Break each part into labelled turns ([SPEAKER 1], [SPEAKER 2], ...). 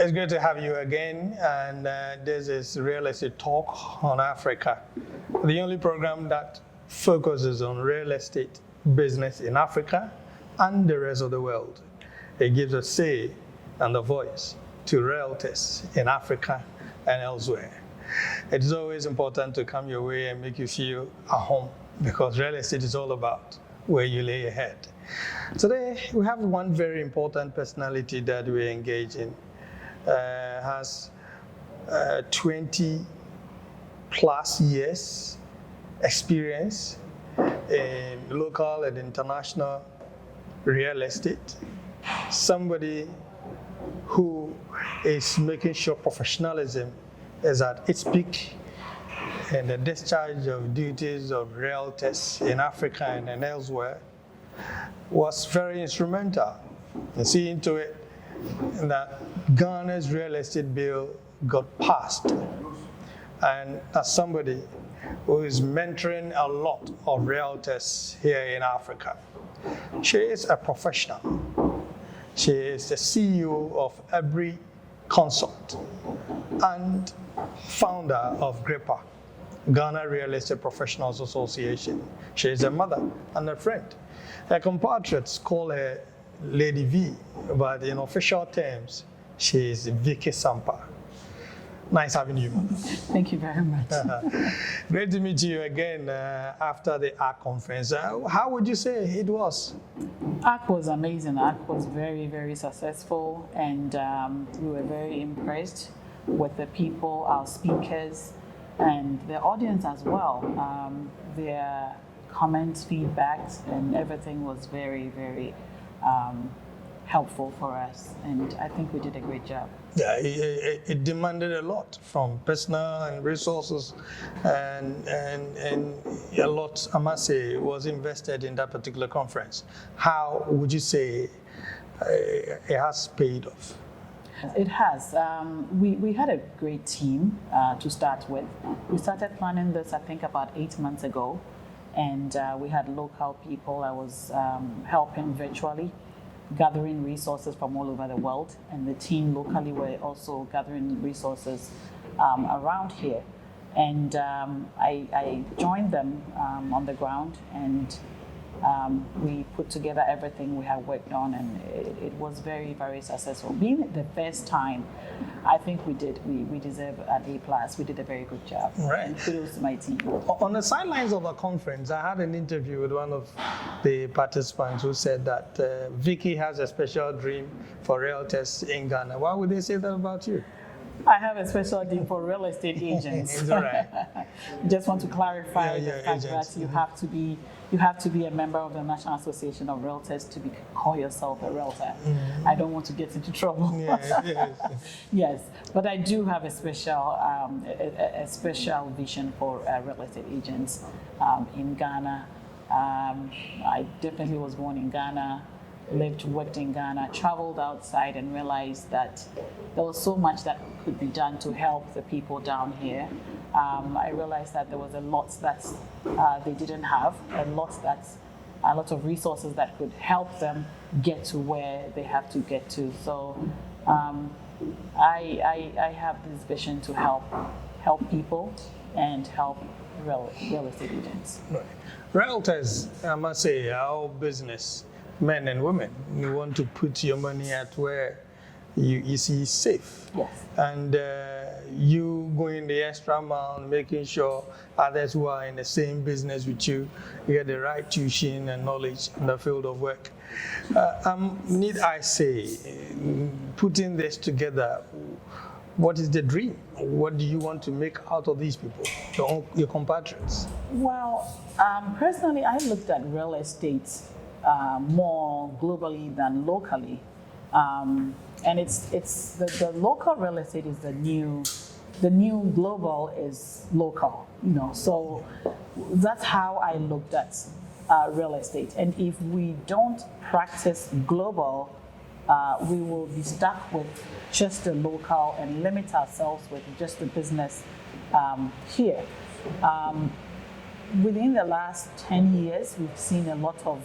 [SPEAKER 1] It's great to have you again, and this is Real Estate Talk on Africa, the only program that focuses on real estate business in Africa and the rest of the world. It gives a say and a voice to realtors in Africa and elsewhere. It is always important to come your way and make you feel at home, because real estate is all about where you lay your head. Today, we have one very important personality that we engage in. Has 20 plus years experience in local and international real estate. Somebody who is making sure professionalism is at its peak and the discharge of duties of realtors in Africa and elsewhere was very instrumental in seeing to it that Ghana's real estate bill got passed. And as somebody who is mentoring a lot of realtors here in Africa, she is a professional. She is the CEO of ABRI Consult and founder of GREPA, Ghana Real Estate Professionals Association. She is a mother and a friend. Her compatriots call her Lady V, but in official terms, she is Vicky Sampah. Nice having you.
[SPEAKER 2] Thank you very much.
[SPEAKER 1] Great to meet you again after the ARC conference. How would you say it was?
[SPEAKER 2] ARC was amazing. ARC was very, very successful, and we were very impressed with the people, our speakers, and the audience as well. Their comments, feedbacks, and everything was very, very helpful for us, and I think we did a great job.
[SPEAKER 1] Yeah, it demanded a lot from personnel and resources, and a lot, I must say, was invested in that particular conference. How would you say it has paid off?
[SPEAKER 2] It has. We had a great team to start with. We started planning this, I think, about 8 months ago, and we had local people. I was helping virtually, gathering resources from all over the world, and the team locally were also gathering resources around here. And I joined them on the ground, and we put together everything we had worked on, and it was very, very successful. Being the first time, I think we deserve an A+. We did a very good job.
[SPEAKER 1] Right.
[SPEAKER 2] And kudos to my team.
[SPEAKER 1] On the sidelines of the conference, I had an interview with one of the participants who said that Vicky has a special dream for realtors in Ghana. Why would they say that about you?
[SPEAKER 2] I have a special dream for real estate agents.
[SPEAKER 1] It's all right.
[SPEAKER 2] Just want to clarify the fact
[SPEAKER 1] agents.
[SPEAKER 2] that you have to be a member of the National Association of Realtors to call yourself a realtor. Mm-hmm. I don't want to get into trouble.
[SPEAKER 1] Yes.
[SPEAKER 2] Yes, but I do have a special vision for real estate agents in Ghana. I definitely was born in Ghana, worked in Ghana, traveled outside, and realized that there was so much that could be done to help the people down here. I realized that there was a lot that they didn't have, a lot of resources that could help them get to where they have to get to. So I have this vision to help people and help real estate agents.
[SPEAKER 1] Right. Realtors, I must say, are all business men and women. You want to put your money at where you see safe.
[SPEAKER 2] Yes.
[SPEAKER 1] And you going the extra mile, making sure others who are in the same business with you get the right tuition and knowledge in the field of work. Need I say, putting this together, what is the dream? What do you want to make out of these people, your compatriots? Well,
[SPEAKER 2] personally, I looked at real estate more globally than locally, and it's the local real estate is the new global is local, so that's how I looked at real estate. And if we don't practice global, we will be stuck with just the local and limit ourselves with just the business here. Within the last 10 years, we've seen a lot of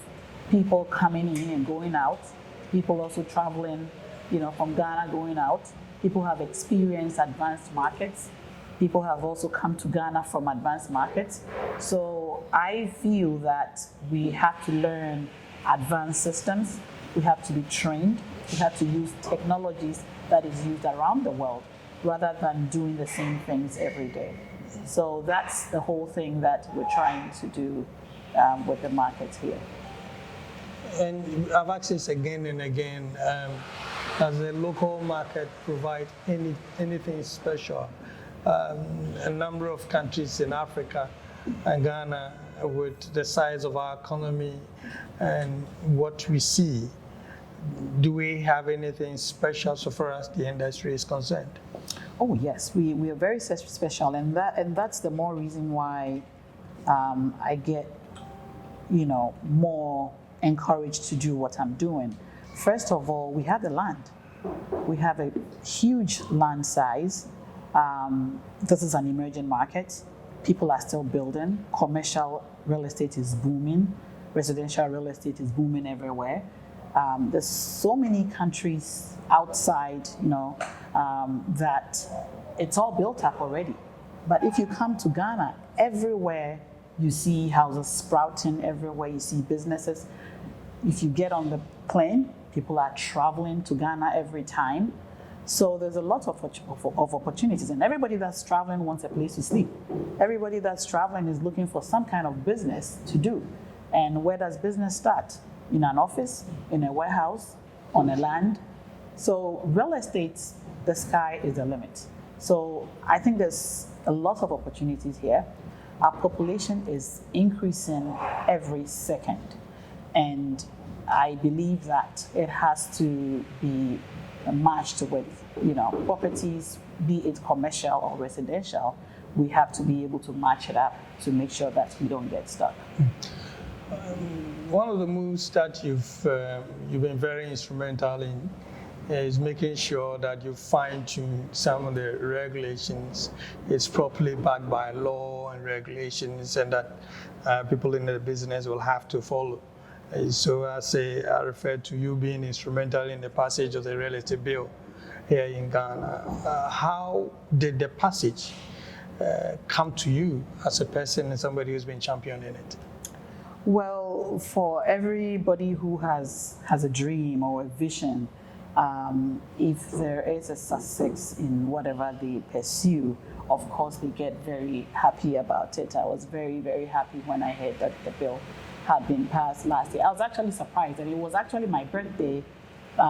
[SPEAKER 2] people coming in and going out, people also traveling, from Ghana going out. People have experienced advanced markets. People have also come to Ghana from advanced markets. So I feel that we have to learn advanced systems. We have to be trained. We have to use technologies that is used around the world rather than doing the same things every day. So that's the whole thing that we're trying to do with the markets here.
[SPEAKER 1] And I've asked this again and again, does the local market provide anything special? A number of countries in Africa and Ghana, with the size of our economy and what we see, do we have anything special so far as the industry is concerned?
[SPEAKER 2] Oh yes, we are very special, and that's the more reason why I get more encouraged to do what I'm doing. First of all, we have the land. We have a huge land size. This is an emerging market. People are still building. Commercial real estate is booming. Residential real estate is booming everywhere. There's so many countries outside, that it's all built up already. But if you come to Ghana, everywhere you see houses sprouting, everywhere you see businesses. If you get on the plane, people are traveling to Ghana every time. So there's a lot of opportunities, and everybody that's traveling wants a place to sleep. Everybody that's traveling is looking for some kind of business to do. And where does business start? In an office, in a warehouse, on a land. So real estate, the sky is the limit. So I think there's a lot of opportunities here. Our population is increasing every second. And I believe that it has to be matched with, properties, be it commercial or residential. We have to be able to match it up to make sure that we don't get stuck.
[SPEAKER 1] One of the moves that you've been very instrumental in is making sure that you fine-tune some of the regulations. It's properly backed by law and regulations, and that people in the business will have to follow. So I referred to you being instrumental in the passage of the real estate bill here in Ghana. How did the passage come to you as a person and somebody who's been championing it?
[SPEAKER 2] Well, for everybody who has a dream or a vision, if there is a success in whatever they pursue, of course they get very happy about it. I was very, very happy when I heard that the bill had been passed last year. I was actually surprised, and it was actually my birthday it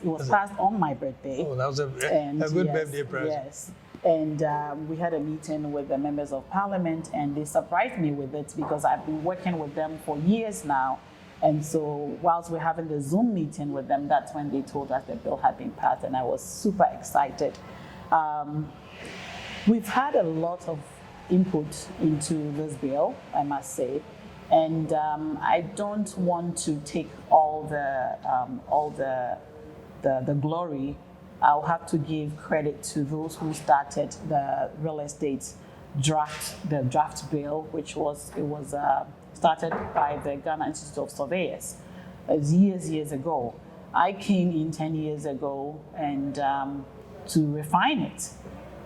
[SPEAKER 2] was passed on my birthday.
[SPEAKER 1] Oh, that was a good birthday present.
[SPEAKER 2] Yes. And we had a meeting with the members of parliament, and they surprised me with it because I've been working with them for years now. And so whilst we're having the Zoom meeting with them, that's when they told us the bill had been passed, and I was super excited. We've had a lot of input into this bill, I must say, and I don't want to take all the glory. I'll have to give credit to those who started the real estate draft bill, which was started by the Ghana Institute of Surveyors years ago. I came in 10 years ago and to refine it.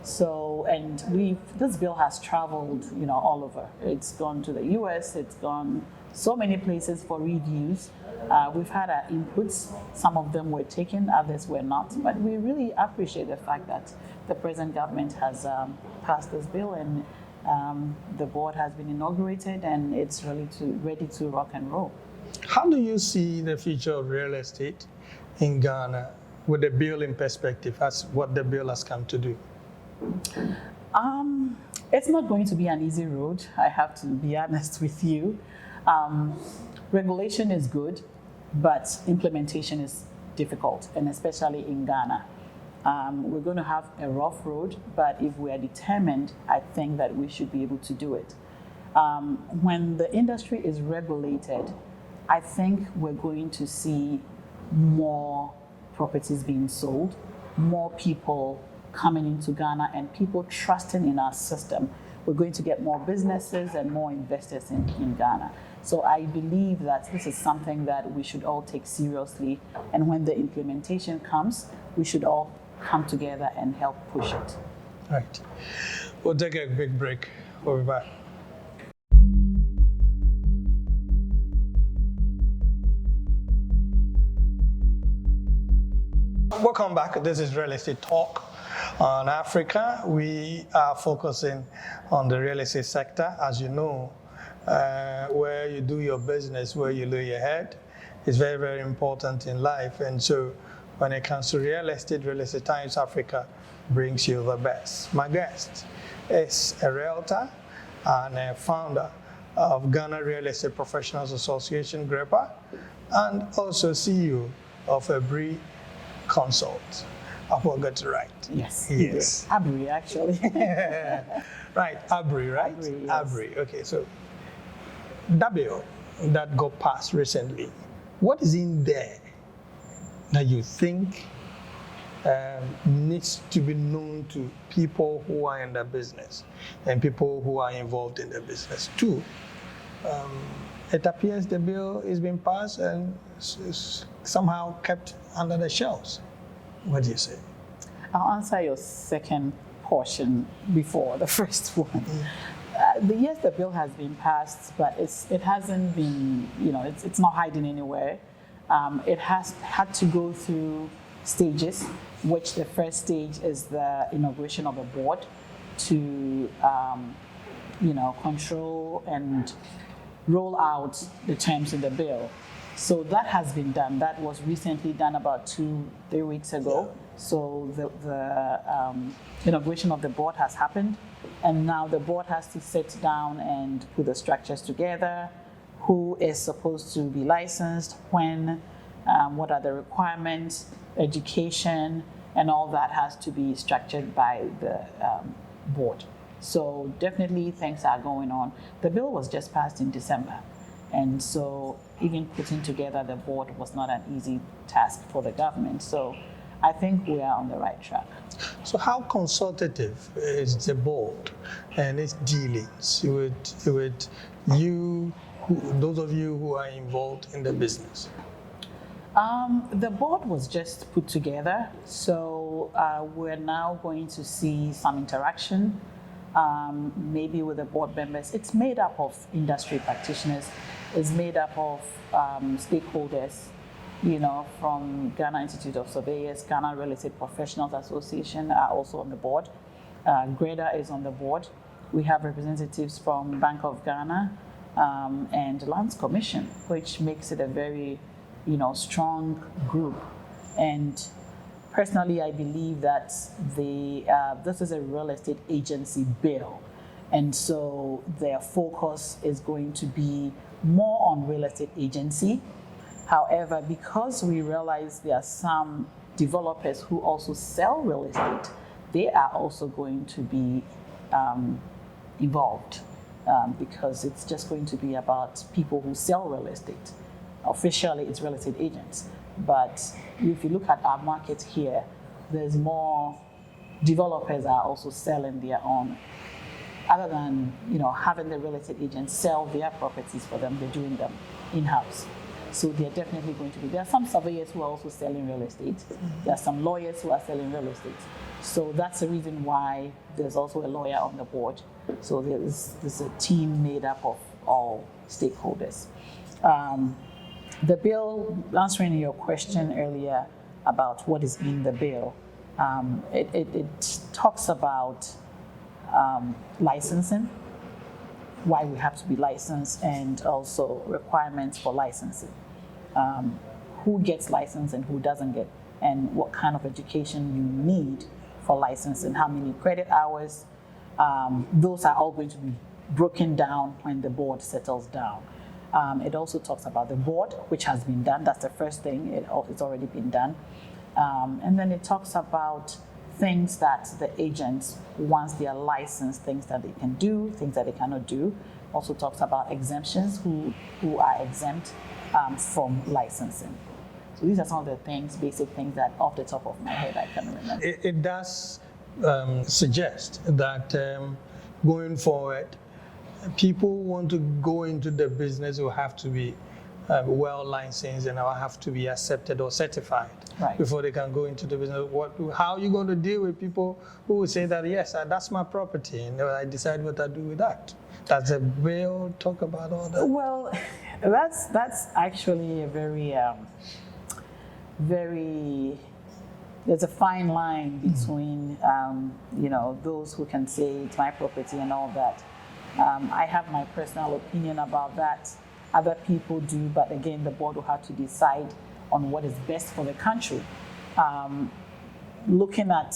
[SPEAKER 2] So, and this bill has traveled, all over. It's gone to the US, it's gone so many places for reviews. We've had our inputs. Some of them were taken, others were not. But we really appreciate the fact that the present government has passed this bill, and the board has been inaugurated, and it's really ready to rock and roll.
[SPEAKER 1] How do you see the future of real estate in Ghana with the bill in perspective, as what the bill has come to do?
[SPEAKER 2] It's not going to be an easy road, I have to be honest with you. Regulation is good, but implementation is difficult, and especially in Ghana. We're going to have a rough road, but if we are determined, I think that we should be able to do it. When the industry is regulated, I think we're going to see more properties being sold, more people coming into Ghana, and people trusting in our system. we're going to get more businesses and more investors in Ghana. So I believe that this is something that we should all take seriously, and when the implementation comes, we should all come together and help push it.
[SPEAKER 1] Right. We'll take a big break. We'll be back. Welcome back. This is Real Estate Talk on Africa. We are focusing on the real estate sector. As you know, where you do your business, where you lay your head, is very, very important in life. And so when it comes to real estate Times Africa brings you the best. My guest is a realtor and a founder of Ghana Real Estate Professionals Association, GREPA, and also CEO of ABRI Consult. I forgot to write.
[SPEAKER 2] Yes.
[SPEAKER 1] Yes.
[SPEAKER 2] ABRI, actually.
[SPEAKER 1] Right, ABRI, right?
[SPEAKER 2] ABRI, yes.
[SPEAKER 1] ABRI. Okay, so that bill that got passed recently, what is in there that you think needs to be known to people who are in the business and people who are involved in the business? Two, it appears the bill is being passed and is somehow kept under the shelves. What do you say?
[SPEAKER 2] I'll answer your second portion before the first one. Yes, the bill has been passed, but it hasn't been, it's not hiding anywhere. It has had to go through stages, which the first stage is the inauguration of a board to, control and roll out the terms in the bill. So that has been done. That was recently done about 2-3 weeks ago. So the inauguration of the board has happened, and now the board has to sit down and put the structures together. Who is supposed to be licensed, when, what are the requirements, education, and all that has to be structured by the board. So definitely things are going on. The bill was just passed in December. And so even putting together the board was not an easy task for the government. So I think we are on the right track.
[SPEAKER 1] So how consultative is the board and its dealings with you, those of you who are involved in the business?
[SPEAKER 2] The board was just put together. So we're now going to see some interaction, maybe with the board members. It's made up of industry practitioners. It's made up of stakeholders, from Ghana Institute of Surveyors, Ghana Real Estate Professionals Association are also on the board. GREPA is on the board. We have representatives from Bank of Ghana and Lands Commission, which makes it a very, strong group. And personally, I believe that this is a real estate agency bill. And so their focus is going to be more on real estate agency. However, because we realize there are some developers who also sell real estate, they are also going to be involved because it's just going to be about people who sell real estate. Officially, it's real estate agents. But if you look at our market here, there's more developers are also selling their own. Other than having the real estate agents sell their properties for them, they're doing them in-house. So they're definitely going to be. There are some surveyors who are also selling real estate. There are some lawyers who are selling real estate. So that's the reason why there's also a lawyer on the board. So there's a team made up of all stakeholders. The bill, answering your question earlier about what is in the bill, it talks about licensing, why we have to be licensed, and also requirements for licensing. Who gets licensed and who doesn't get, and what kind of education you need for licensing, how many credit hours. Those are all going to be broken down when the board settles down. It also talks about the board, which has been done. That's the first thing. It's already been done. And then it talks about things that the agents, once they are licensed, things that they can do, things that they cannot do. Also talks about exemptions, who are exempt from licensing. So these are some of the things, basic things that off the top of my head I can remember.
[SPEAKER 1] It does suggest that going forward, people who want to go into the business will have to be well licensed and will have to be accepted or certified before they can go into the business. How are you going to deal with people who will say that, yes, that's my property, and I decide what I do with that? Does the bill talk about all that?
[SPEAKER 2] Well, that's actually a very, there's a fine line between, those who can say it's my property and all that. I have my personal opinion about that. Other people do, but again, the board will have to decide on what is best for the country. Looking at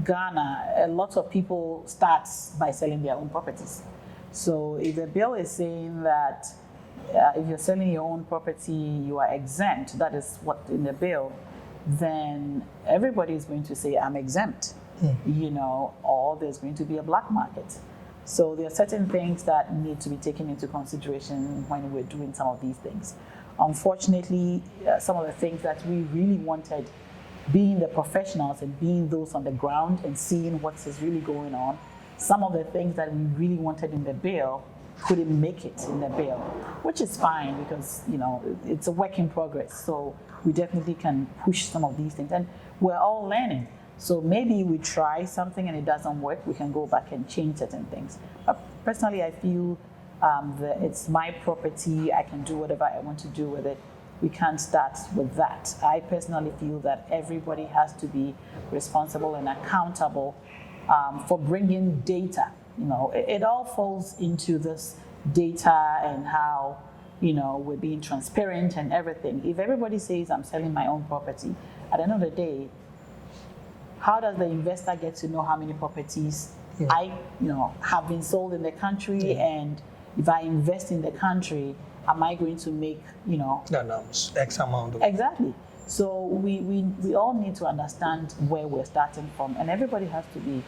[SPEAKER 2] Ghana, a lot of people start by selling their own properties. So if the bill is saying that if you're selling your own property, you are exempt, that is what in the bill, then everybody is going to say, I'm exempt, or there's going to be a black market. So there are certain things that need to be taken into consideration when we're doing some of these things. Unfortunately, some of the things that we really wanted, being the professionals and being those on the ground and seeing what is really going on, some of the things that we really wanted in the bill couldn't make it in the bill, which is fine because, it's a work in progress. So we definitely can push some of these things and we're all learning. So maybe we try something and it doesn't work, we can go back and change certain things. But personally, I feel that it's my property, I can do whatever I want to do with it. We can't start with that. I personally feel that everybody has to be responsible and accountable for bringing data. It all falls into this data and how, we're being transparent and everything. If everybody says I'm selling my own property, at the end of the day, how does the investor get to know how many properties have been sold in the country? And if I invest in the country, am I going to make,
[SPEAKER 1] X amount of...
[SPEAKER 2] Exactly. So we all need to understand where we're starting from, and everybody has to be,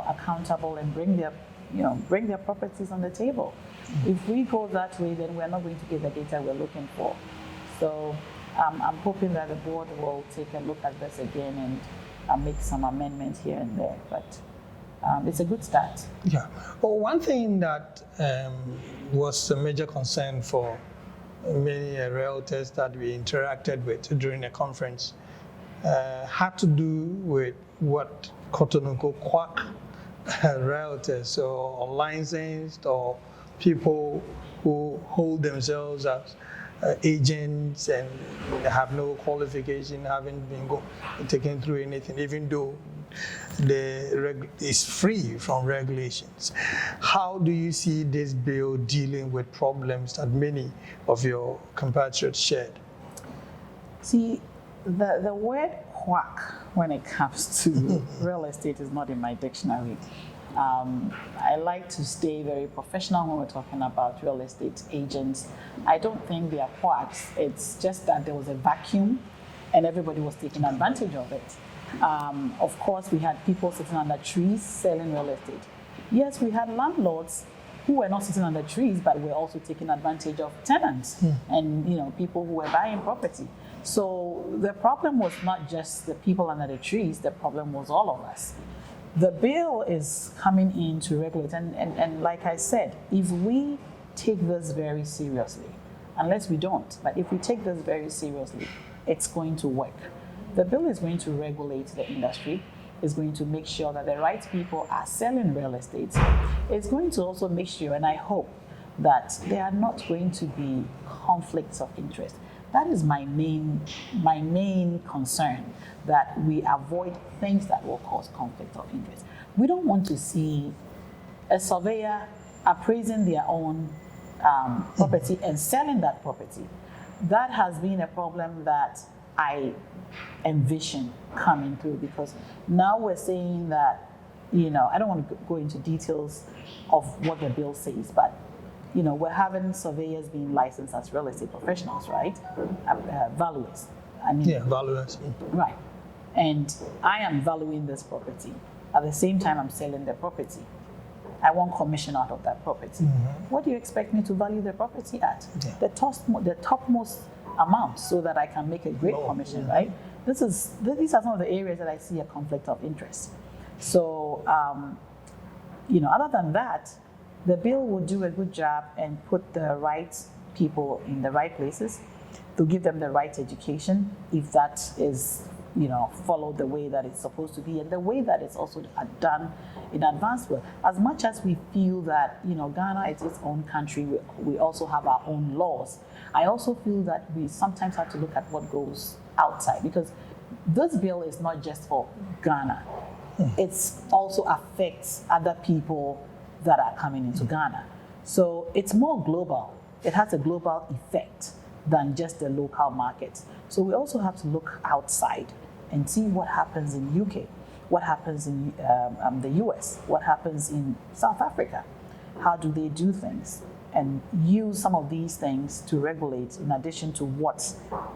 [SPEAKER 2] accountable and bring their properties on the table. If we go that way, then we're not going to get the data we're looking for. So I'm hoping that the board will take a look at this again and make some amendments here and there, but it's a good start.
[SPEAKER 1] Yeah. Well, one thing that was a major concern for many realtors that we interacted with during the conference had to do with what Kotonuko quack realtors or unlicensed or people who hold themselves as agents and have no qualification, haven't been taken through anything, even though it's free from regulations. How do you see this bill dealing with problems that many of your compatriots shared?
[SPEAKER 2] See, the word quack when it comes to real estate is not in my dictionary. I like to stay very professional when we're talking about real estate agents. I don't think they are quacks. It's just that there was a vacuum and everybody was taking advantage of it. Of course, we had people sitting under trees selling real estate. Yes, we had landlords who were not sitting under trees, but were also taking advantage of tenants and people who were buying property. So the problem was not just the people under the trees, the problem was all of us. The bill is coming in to regulate, and like I said, if we take this very seriously, unless we don't, but if we take this very seriously, it's going to work. The bill is going to regulate the industry, is going to make sure that the right people are selling real estate. It's going to also make sure, and I hope, that there are not going to be conflicts of interest. That is my main concern, that we avoid things that will cause conflict of interest. We don't want to see a surveyor appraising their own property and selling that property. That has been a problem that I envision coming through, because now we're saying that, I don't want to go into details of what the bill says, but we're having surveyors being licensed as real estate professionals, right? Valuers.
[SPEAKER 1] Valuers.
[SPEAKER 2] Right. And I am valuing this property. At the same time, I'm selling the property. I want commission out of that property. What do you expect me to value the property at? Yeah. The topmost amount, so that I can make a great commission, right? These are some of the areas that I see a conflict of interest. So Other than that, the bill will do a good job and put the right people in the right places to give them the right education, if that is, followed the way that it's supposed to be and the way that it's also done in advance. Well, as much as we feel that, Ghana is its own country, we also have our own laws. I also feel that we sometimes have to look at what goes outside, because this bill is not just for Ghana. It also affects other people that are coming into Ghana. So it's more global. It has a global effect than just the local markets. So we also have to look outside and see what happens in UK, what happens in the US, what happens in South Africa. How do they do things? And use some of these things to regulate in addition to what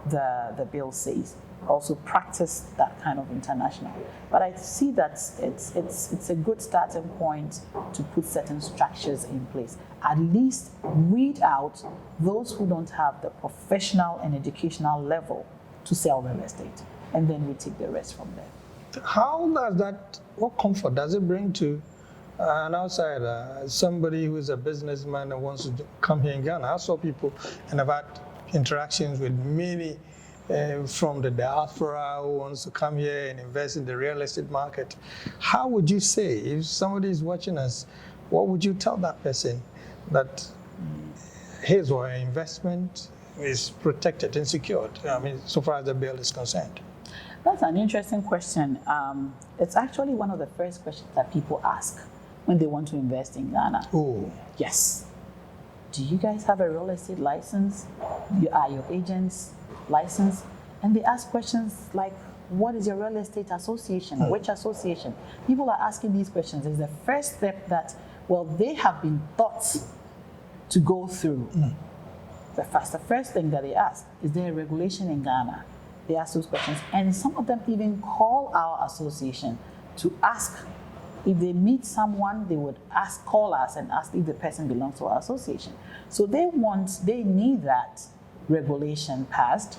[SPEAKER 2] the bill says. Also practice that kind of international. But I see that it's a good starting point to put certain structures in place. At least weed out those who don't have the professional and educational level to sell real estate. And then we take the rest from there.
[SPEAKER 1] How does that, what comfort does it bring to an outsider, somebody who is a businessman and wants to come here in Ghana? I saw people and I've had interactions with many from the diaspora who wants to come here and invest in the real estate market. How would you say, if somebody is watching us, what would you tell that person that his or her investment is protected and secured? I mean, so far as the bill is concerned.
[SPEAKER 2] That's an interesting question. It's actually one of the first questions that people ask when they want to invest in Ghana.
[SPEAKER 1] Oh.
[SPEAKER 2] Yes. Do you guys have a real estate license? Are your agents licensed? And they ask questions like, what is your real estate association? Which association? People are asking these questions. It's the first step that, they have been taught to go through. The first thing that they ask, is there a regulation in Ghana? They ask those questions. And some of them even call our association to ask. If they meet someone, they would call us and ask if the person belongs to our association. So they need that regulation passed.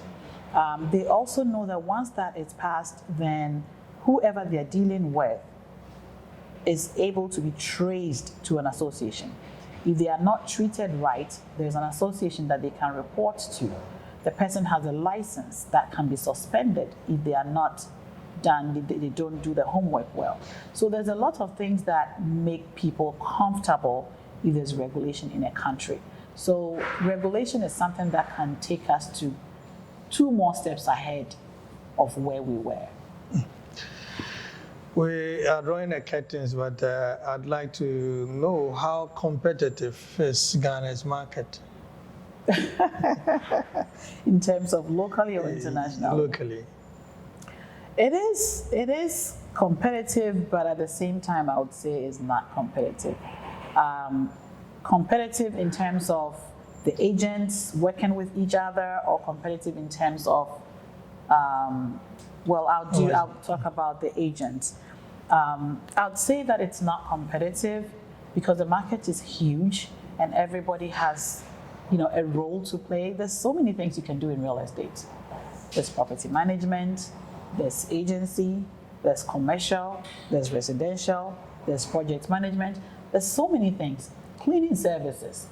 [SPEAKER 2] They also know that once that is passed, then whoever they're dealing with is able to be traced to an association. If they are not treated right, there's an association that they can report to. The person has a license that can be suspended if they are not done, they don't do the homework well. So there's a lot of things that make people comfortable if there's regulation in a country. So regulation is something that can take us to 2 more steps ahead of where we were.
[SPEAKER 1] We are drawing the curtains, but I'd like to know how competitive is Ghana's market?
[SPEAKER 2] In terms of locally or international?
[SPEAKER 1] Locally.
[SPEAKER 2] It is competitive, but at the same time, I would say it's not competitive. Competitive in terms of the agents working with each other, or competitive in terms of, I'll talk about the agents. I'd say that it's not competitive because the market is huge and everybody has, a role to play. There's so many things you can do in real estate. There's property management, there's agency, there's commercial, there's residential, there's project management. There's so many things. Cleaning services,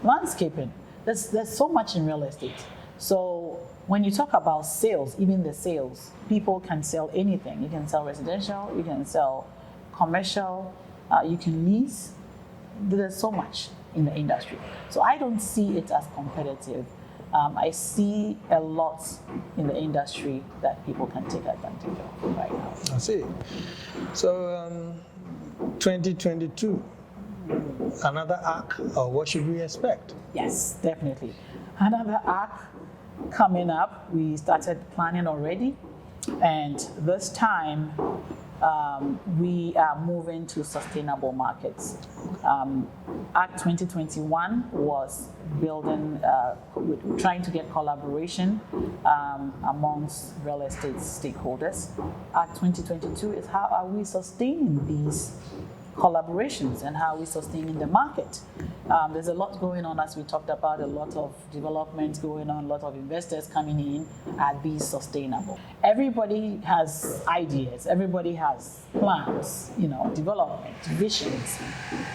[SPEAKER 2] landscaping. There's so much in real estate. So when you talk about sales, even the sales, people can sell anything. You can sell residential, you can sell commercial, you can lease. There's so much in the industry. So I don't see it as competitive. I see a lot in the industry that people can take advantage of right now.
[SPEAKER 1] I see. So 2022, another arc, or what should we expect?
[SPEAKER 2] Yes, definitely. Another arc coming up. We started planning already, and this time we are moving to sustainable markets. Act 2021 was building, trying to get collaboration amongst real estate stakeholders. Act 2022 is how are we sustaining these collaborations and how we sustain in the market. There's a lot going on, as we talked about, a lot of development going on, a lot of investors coming in. Are these sustainable? Everybody has ideas, everybody has plans, development, visions.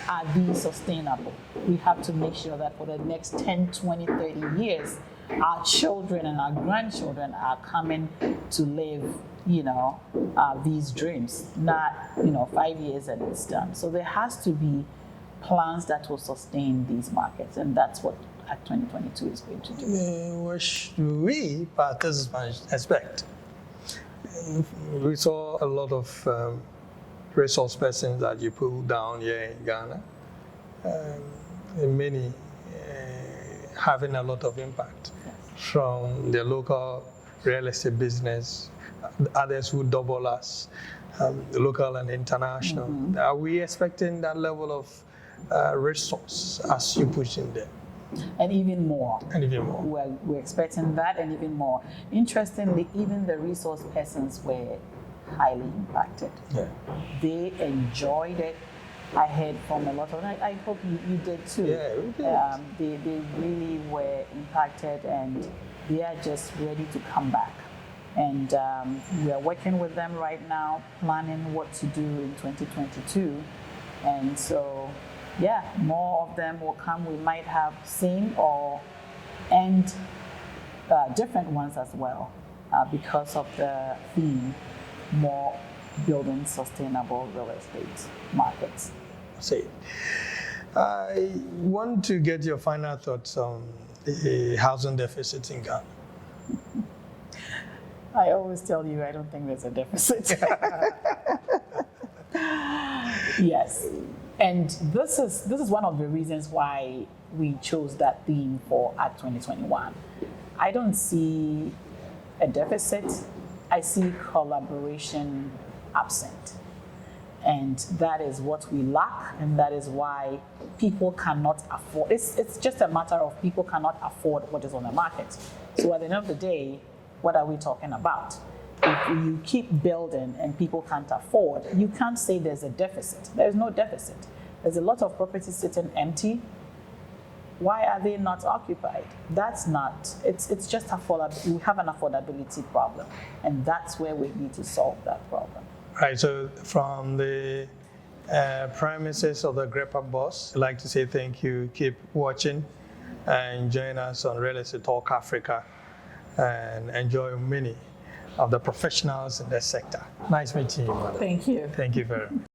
[SPEAKER 2] Are these sustainable? We have to make sure that for the next 10, 20, 30 years, our children and our grandchildren are coming to live these dreams, not 5 years and it's done. So there has to be plans that will sustain these markets, and that's what Act 2022 is going to do.
[SPEAKER 1] What should we participants expect? We saw a lot of resource persons that you pulled down here in Ghana, many having a lot of impact from the local real estate business, others who double us, local and international. Mm-hmm. Are we expecting that level of resource as you push in there?
[SPEAKER 2] And even more.
[SPEAKER 1] And even more.
[SPEAKER 2] We're expecting that and even more. Interestingly, even the resource persons were highly impacted.
[SPEAKER 1] Yeah. They
[SPEAKER 2] enjoyed it. I heard from a lot of them. I hope you did too.
[SPEAKER 1] Yeah, we did.
[SPEAKER 2] They really were impacted, and they are just ready to come back. And we are working with them right now, planning what to do in 2022. And so, more of them will come. We might have same and different ones as well, because of the theme, more building sustainable real estate markets.
[SPEAKER 1] I want to get your final thoughts on the housing deficit in Ghana.
[SPEAKER 2] I always tell you, I don't think there's a deficit. Yes, and this is one of the reasons why we chose that theme for Act 2021. I don't see a deficit. I see collaboration absent. And that is what we lack, and that is why people cannot afford. It's just a matter of people cannot afford what is on the market. So at the end of the day, what are we talking about? If you keep building and people can't afford, you can't say there's a deficit. There's no deficit. There's a lot of properties sitting empty. Why are they not occupied? That's not, it's just affordability. We have an affordability problem, and that's where we need to solve that problem.
[SPEAKER 1] Right, so from the premises of the GREPA boss, I'd like to say thank you. Keep watching and join us on Real Estate Talk Africa and enjoy many of the professionals in this sector. Nice meeting you, Mother.
[SPEAKER 2] Thank you.
[SPEAKER 1] Thank you very much.